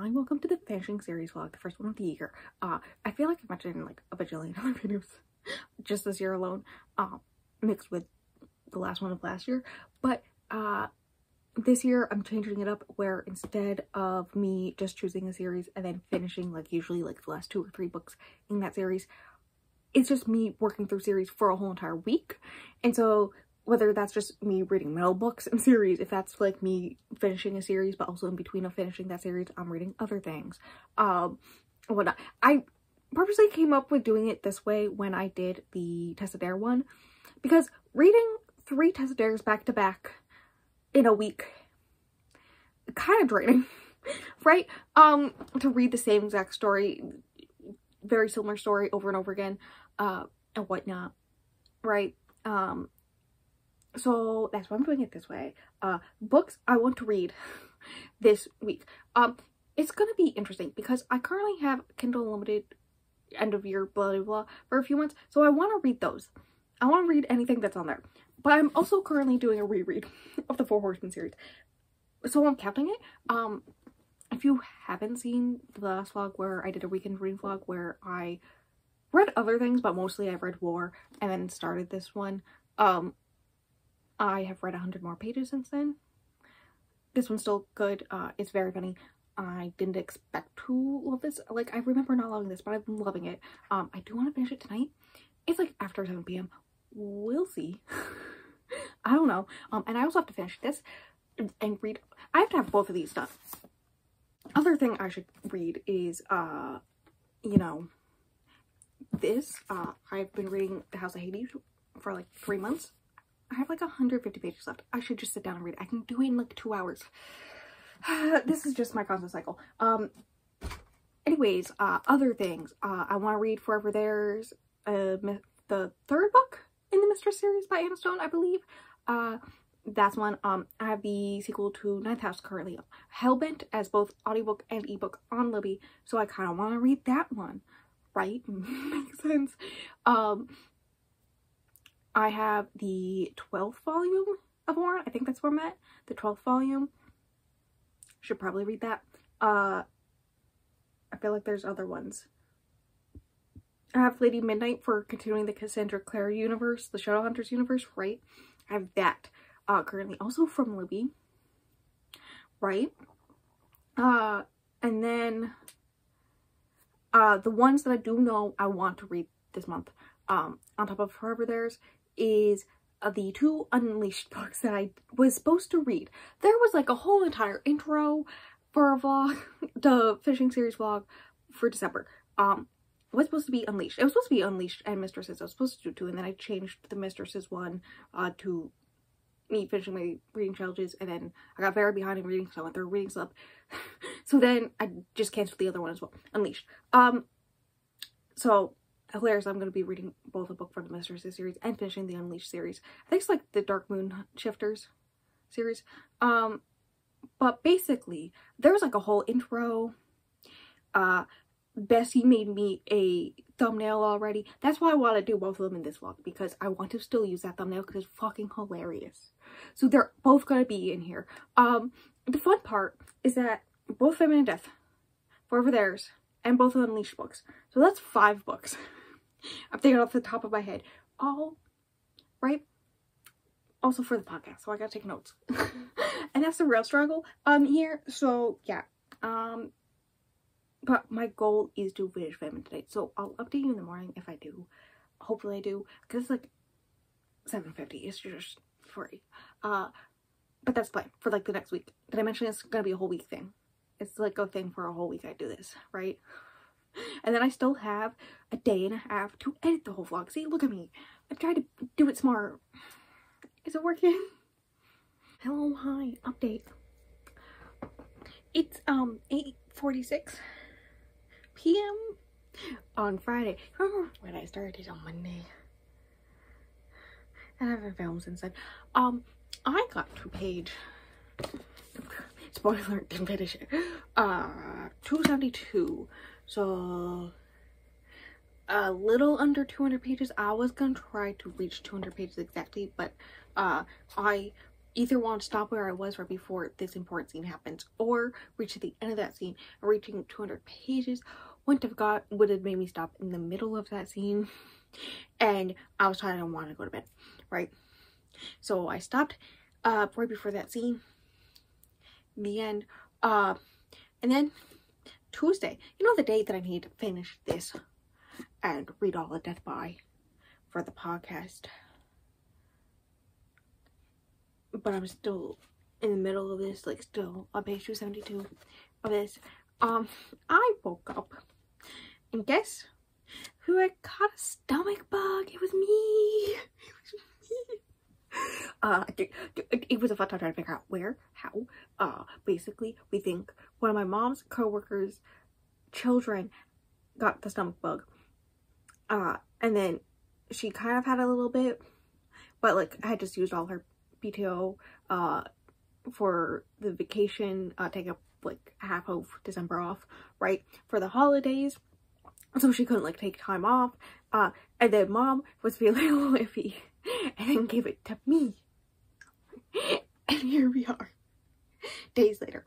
Hi, welcome to the finishing series vlog, the first one of the year. I feel like I've mentioned like a bajillion other videos just this year alone, mixed with the last one of last year. But this year I'm changing it up where instead of me just choosing a series and then finishing like usually like the last 2 or 3 books in that series, it's just me working through series for a whole entire week. And so whether that's just me reading middle books and series, if that's like me finishing a series, but also in between of finishing that series, I'm reading other things. Whatnot. I purposely came up with doing it this way when I did the Tessa Dare one, because reading 3 Tessa Dares back to back in a week, kind of draining, right? To read the same exact story, very similar story over and over again, and whatnot, right? So that's why I'm doing it this way. Books I want to read this week. It's gonna be interesting because I currently have Kindle Unlimited end of year blah blah blah for a few months, so I want to read those. I want to read anything that's on there, but I'm also currently doing a reread of the 4 Horsemen series, so I'm counting it. If you haven't seen the last vlog where I did a weekend reading vlog where I read other things, but mostly I've read War and then started this one, I have read 100 more pages since then. This one's still good. It's very funny. I didn't expect to love this. Like, I remember not loving this, but I've been loving it. I do want to finish it tonight. It's like after 7 p.m. We'll see. I don't know. And I also have to finish this and read. I have to have both of these done. Other thing I should read is, you know, this. I've been reading The House of Hades for like 3 months. I have like 150 pages left. I should just sit down and read. I can do it in like 2 hours. This is just my constant cycle. Anyways, other things. I want to read Forever Theirs, the 3rd book in the Mistress series by Anna Stone, I believe. That's one. I have the sequel to Ninth House currently up. Hellbent as both audiobook and ebook on Libby, so I kind of want to read that one, right? Makes sense. I have the 12th volume of Warren. I think that's where I'm at. The 12th volume. Should probably read that. I feel like there's other ones. I have Lady Midnight for continuing the Cassandra Clare universe, the Shadowhunters universe, right? I have that currently, also from Libby, right? And then the ones that I do know I want to read this month, on top of Forever Theirs, is the 2 Unleashed books that I was supposed to read. There was like a whole entire intro for a vlog, the fishing series vlog for December. Was supposed to be Unleashed. It was supposed to be Unleashed and Mistresses. I was supposed to do 2, and then I changed the Mistresses one to me finishing my reading challenges, and then I got very behind in reading, so I went through a reading slip. So then I just canceled the other one as well, Unleashed. So hilarious, I'm going to be reading both a book from the Mistresses series and finishing the Unleashed series. I think it's like the Dark Moon Shifters series. But basically, there was like a whole intro. Bessie made me a thumbnail already. That's why I want to do both of them in this vlog, because I want to still use that thumbnail because it's fucking hilarious. So they're both going to be in here. The fun part is that both Feminine Death, Forever Theirs, and both Unleashed books. So that's 5 books. I'm thinking off the top of my head. All right. Also for the podcast, so I gotta take notes. And that's the real struggle here. So yeah. But my goal is to finish Feminine today. So I'll update you in the morning if I do. Hopefully I do. Because it's like 7:50. It's just free. But that's the plan for like the next week. Did I mention it's gonna be a whole week thing? It's like a thing for a whole week I do this, right? And then I still have a day and a half to edit the whole vlog. See, look at me. I tried to do it smart. Is it working? Hello, hi, update. It's 8:46 p.m. on Friday. Remember when I started on Monday? And I haven't filmed since then. I got to page, spoiler, didn't finish it, 272. So a little under 200 pages. I was gonna try to reach 200 pages exactly, but I either want to stop where I was right before this important scene happens, or reach to the end of that scene. And reaching 200 pages would have made me stop in the middle of that scene, and I was tired and wanted to go to bed, right? So I stopped right before that scene, the end. And then Tuesday, you know, the day that I need to finish this and read all of Death by for the podcast, but I'm still in the middle of this, like still on page 272 of this. I woke up and guess who had caught a stomach bug? It was me. It was a fun time trying to figure out where, how. Basically, we think one of my mom's co-workers' children got the stomach bug. And then she kind of had a little bit, but like I had just used all her PTO for the vacation, take up like half of December off, right, for the holidays, so she couldn't like take time off, and then mom was feeling a little iffy and then gave it to me, and here we are days later.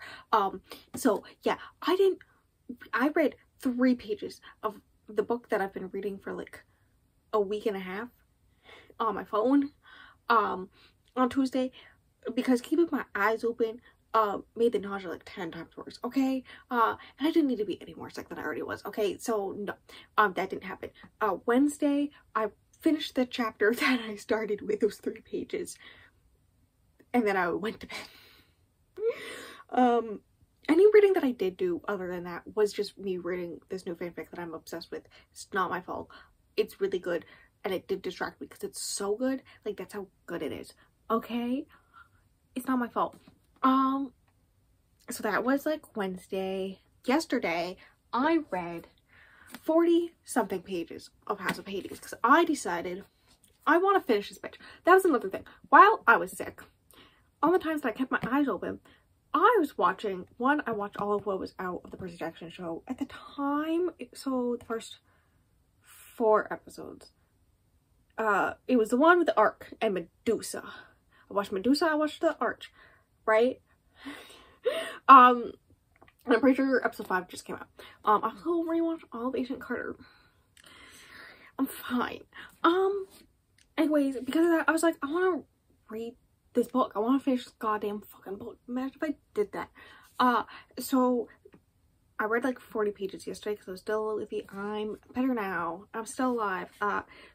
So yeah, I read 3 pages of the book that I've been reading for like a week and a half on my phone on Tuesday, because keeping my eyes open made the nausea like 10 times worse, okay? And I didn't need to be any more sick than I already was, okay? So no, that didn't happen. Wednesday, I finished the chapter that I started with, those 3 pages, and then I went to bed. Any reading that I did do other than that was just me reading this new fanfic that I'm obsessed with. It's not my fault. It's really good, and it did distract me because it's so good. Like, that's how good it is, okay? It's not my fault. So that was like Wednesday. Yesterday, I read 40 something pages of House of Hades because I decided I want to finish this bitch. That was another thing. While I was sick, all the times that I kept my eyes open, I was watching, I watched all of what was out of the Percy Jackson show at the time. So the first 4 episodes. It was the one with the Ark and Medusa. I watched Medusa, I watched the Arch, right? And I'm pretty sure episode 5 just came out. I also rewatched all of Agent Carter. I'm fine. Anyways, because of that, I was like, I want to read this book. I want to finish this goddamn fucking book. Imagine if I did that. So I read like 40 pages yesterday because I was still a little iffy. I'm better now. I'm still alive.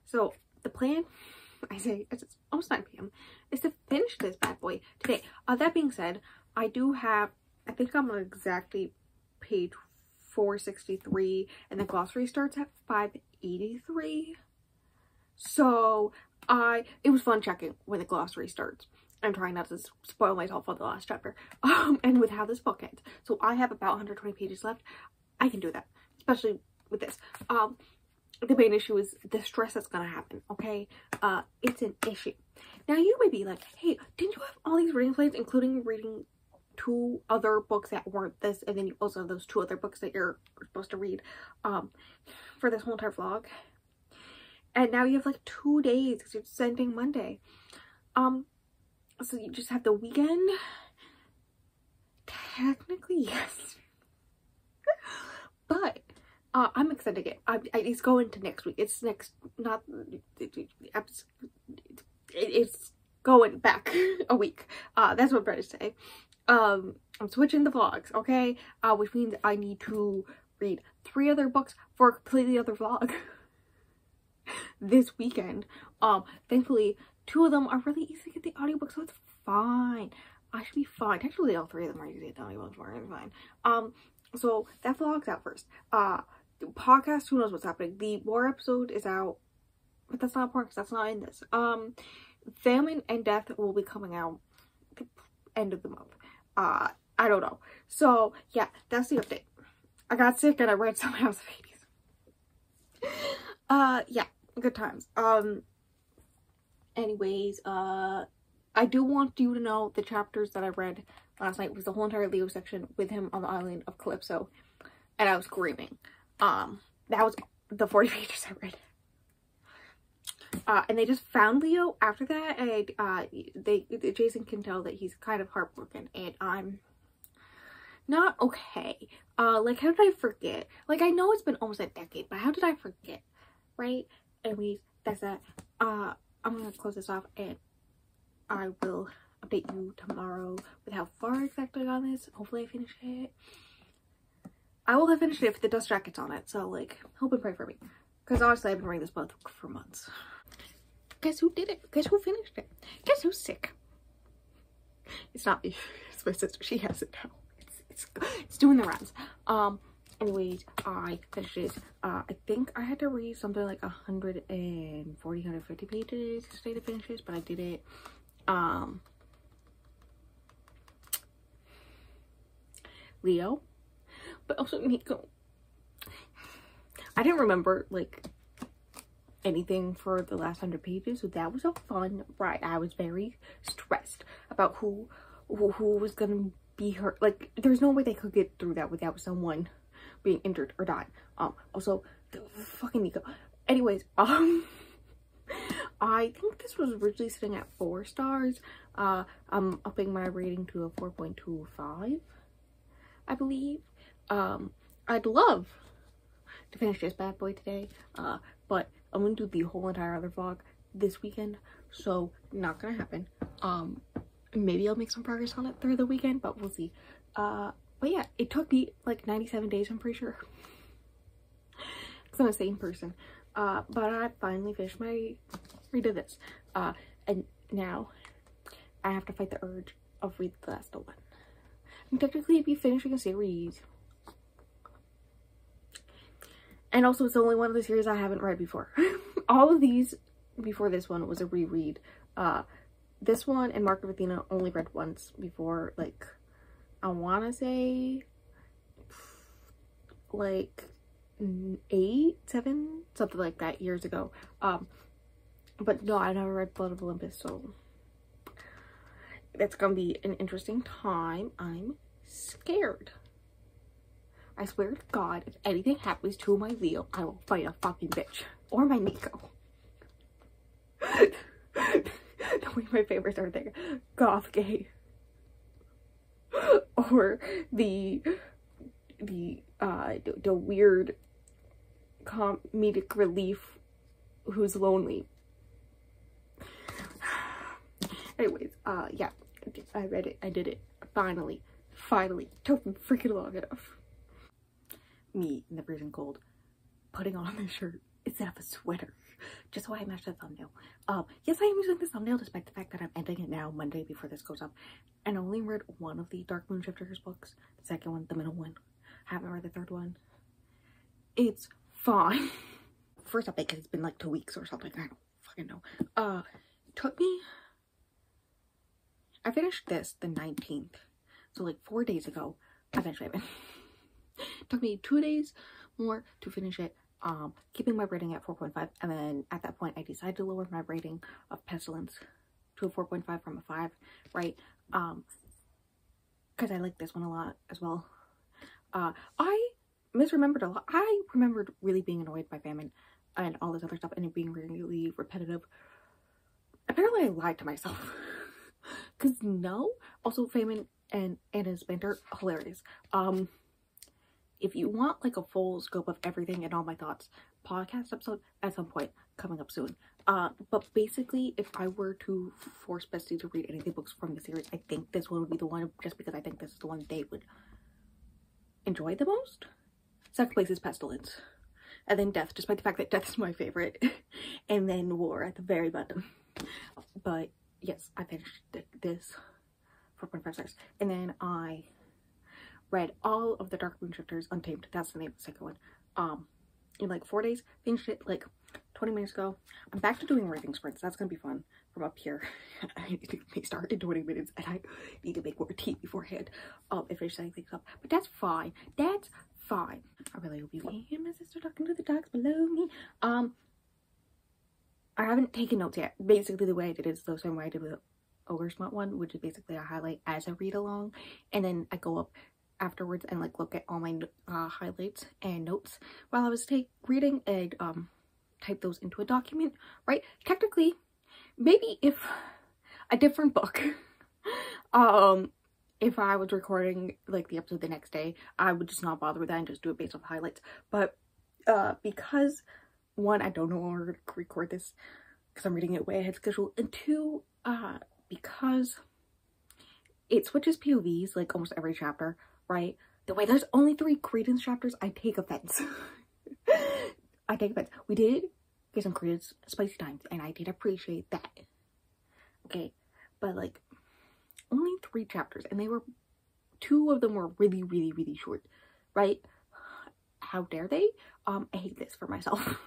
So the plan, it's almost 9 p.m. is to finish this bad boy today. That being said, I do have, I think I'm on exactly page 463, and the glossary starts at 583. So it was fun checking when the glossary starts. I'm trying not to spoil myself on the last chapter, and with how this book ends. So I have about 120 pages left. I can do that, especially with this. The main issue is the stress that's gonna happen, okay? It's an issue. Now you may be like, hey, didn't you have all these reading plans, including reading 2 other books that weren't this, and then you also have those 2 other books that you're supposed to read for this whole entire vlog? And now you have like 2 days because you're sending Monday. So you just have the weekend? Technically, yes. But I'm extending it. It's going to next week. It's next, not, it's going back a week. That's what I'm trying to say. I'm switching the vlogs, okay? Which means I need to read 3 other books for a completely other vlog this weekend. Thankfully, 2 of them are really easy to get the audiobook, so it's fine. I should be fine. Actually, all 3 of them are easy to get the audiobook for. I'm fine. So that vlog's out first. The podcast, who knows what's happening. The war episode is out, but that's not important because that's not in this. Famine and Death will be coming out at the end of the month. I don't know. So yeah, that's the update. I got sick and I read some House of Hades. Yeah, good times. Anyways, I do want you to know the chapters that I read last night was the whole entire Leo section with him on the island of Calypso, and I was screaming. That was the 40 pages I read. And they just found Leo after that, and Jason can tell that he's kind of heartbroken, and I'm not okay. Like, how did I forget? Like, I know it's been almost a decade, but how did I forget? Right? Anyways, that's that. I'm gonna close this off, and I will update you tomorrow with how far exactly on this. Hopefully I finish it. I will have finished it if the dust jacket's on it, so like, hope and pray for me. Because honestly, I've been reading this book for months. Guess who did it? Guess who finished it? Guess who's sick? It's not me. It's my sister. She has it now. It's doing the rounds. Anyways, I finished this. I think I had to read something like 140, 150 pages to stay to finish this, but I did it. Leo, but also Nico. I didn't remember like anything for the last 100 pages, so that was a fun ride. I was very stressed about who was gonna be hurt. Like, there's no way they could get through that without someone being injured or dying. Also, the fucking Nico. Anyways, I think this was originally sitting at 4 stars. I'm upping my rating to a 4.25, I believe. I'd love to finish this bad boy today, but I'm gonna do the whole entire other vlog this weekend, so not gonna happen. Maybe I'll make some progress on it through the weekend, but we'll see. But yeah, it took me like 97 days, I'm pretty sure, because I'm the same person. But I finally finished my read of this, and now I have to fight the urge of read the last one. I'm technically be finishing a series. And also, it's the only one of the series I haven't read before. All of these before this one was a reread. This one and Mark of Athena only read once before, like, I want to say, like, 8, 7, something like that, years ago. But no, I never read Blood of Olympus, so that's gonna be an interesting time. I'm scared. I swear to God, if anything happens to my Leo, I will fight a fucking bitch. Or my Nico. The way my favorites are there. Goth gay. Or the weird comedic relief who's lonely. Anyways, yeah. I read it. I did it. Finally. Took me freaking long enough. Me in the freezing cold, putting on this shirt instead of a sweater, just so I match the thumbnail. Yes, I am using this thumbnail despite the fact that I'm ending it now, Monday, before this goes up. And I only read one of the Dark Moon Shifters books. The second one, the middle one. I haven't read the third one. It's fine. First update, because it's been like 2 weeks or something. I don't fucking know. Took me. I finished this the 19th, so like 4 days ago. I finished it. Took me 2 days more to finish it, keeping my rating at 4.5, and then at that point I decided to lower my rating of Pestilence to a 4.5 from a 5, right? Because I like this one a lot as well. I misremembered a lot. I remembered really being annoyed by famine and all this other stuff, and it being really repetitive. Apparently I lied to myself. Because no, also famine and Anna's banter, hilarious. If you want like a full scope of everything and all my thoughts, podcast episode at some point coming up soon. But basically, if I were to force Bestie to read any of the books from the series, I think this one would be the one, just because I think this is the one they would enjoy the most. Second place is Pestilence, and then Death, despite the fact that Death is my favorite, and then War at the very bottom. But yes, I finished this 4.5 stars, and then I read all of the Dark Moon Shifters Untamed. That's the name of the second one. In like 4 days. Finished it like 20 minutes ago. I'm back to doing writing sprints. That's gonna be fun from up here. I need to start in 20 minutes, and I need to make more tea beforehand. If I setting things up, but that's fine. That's fine. I really hope you can hear my sister talking to the dogs below me. I haven't taken notes yet. Basically, the way I did it is the same way I did with the Ogre Smut one, which is basically I highlight as I read along, and then I go up afterwards and like look at all my highlights and notes while I was reading, and type those into a document, right? Technically, maybe if a different book, if I was recording like the episode the next day, I would just not bother with that and just do it based off highlights. But because one, I don't know when we're gonna record this because I'm reading it way ahead schedule, and two, because it switches POVs like almost every chapter, right? The way there's only 3 Credence chapters, I take offense. I take offense. We did get some Credence spicy times, and I did appreciate that. Okay, but like only 3 chapters, and they were 2 of them were really, really, really short, right? How dare they? I hate this for myself.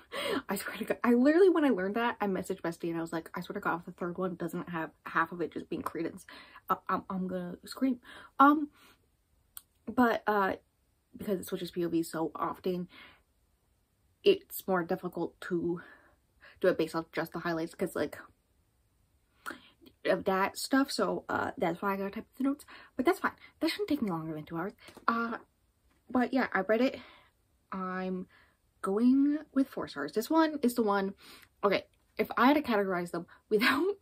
I swear to God. I literally, when I learned that, I messaged Bestie and I was like, I swear to God, if the 3rd one doesn't have half of it just being Credence, I'm gonna scream. But because it switches POV so often, it's more difficult to do it based off just the highlights because like of that stuff. So that's why I gotta type the notes, but that's fine. That shouldn't take me longer than 2 hours. But yeah, I read it. I'm going with 4 stars. This one is the one, okay, if I had to categorize them without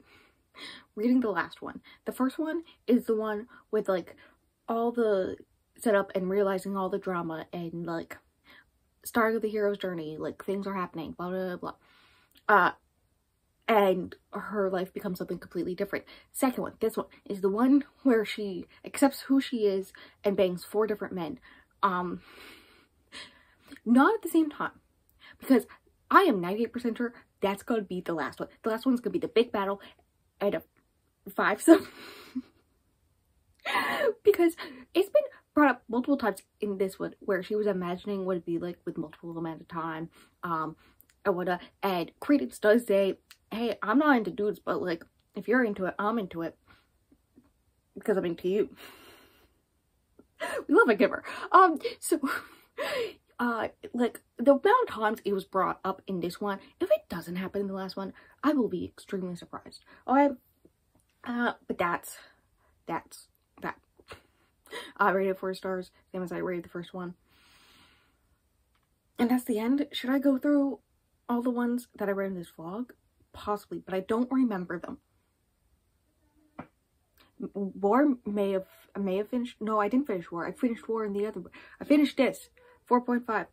reading the last one, the first one is the one with like all the setup and realizing all the drama and like starting of the hero's journey, like things are happening, blah blah blah, and her life becomes something completely different. Second one, this one is the one where she accepts who she is and bangs 4 different men, not at the same time, because I am 98% sure that's gonna be the last one. The last one's gonna be the big battle and a 5-some. Because it's been brought up multiple times in this one where she was imagining what it'd be like with multiple amount of time, and whatnot. And Credence does say, hey, I'm not into dudes, but like if you're into it, I'm into it because I'm into you. We love a giver. So like the amount of times it was brought up in this one, if it doesn't happen in the last one, I will be extremely surprised. Okay, but that's that. I rated 4 stars, same as I rated the first one, and that's the end. Should I go through all the ones that I read in this vlog? Possibly, but I don't remember them. War may have finished. No, I didn't finish War. I finished War in the other. I finished this 4.5.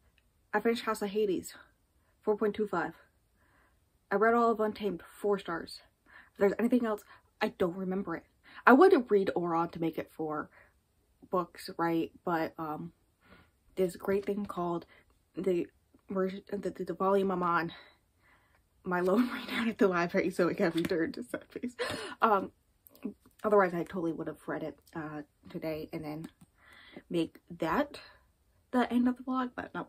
I finished House of Hades 4.25. I read all of Untamed 4 stars. If there's anything else, I don't remember it. I wouldn't read Oron to make it 4 books, right? But there's a great thing called the version, the volume I'm on. My loan ran out at the library, so it got returned to sad face. Otherwise I totally would have read it today and then make that the end of the vlog, but no.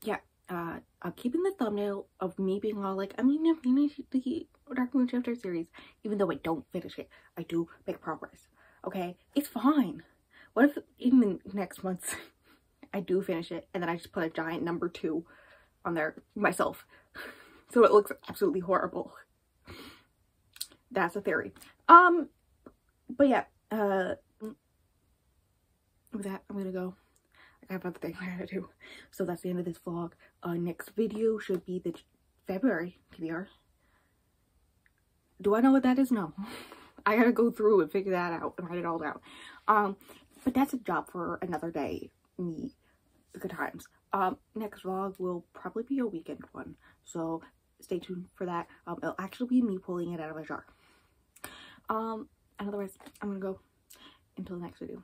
Yeah, I'm keeping the thumbnail of me being all like, I'm gonna finish the Dark Moon Shifter series, even though I don't finish it. I do make progress, okay? It's fine. What if in the next months I do finish it and then I just put a giant number 2 on there myself so it looks absolutely horrible? That's a theory. But yeah, with that, I'm gonna go. I have other things I gotta do. So that's the end of this vlog. Next video should be the February TBR. Do I know what that is? No. I gotta go through and figure that out and write it all down. But that's a job for another day. Me. Good times. Next vlog will probably be a weekend one. So stay tuned for that. It'll actually be me pulling it out of a jar. And otherwise, I'm gonna go until the next video.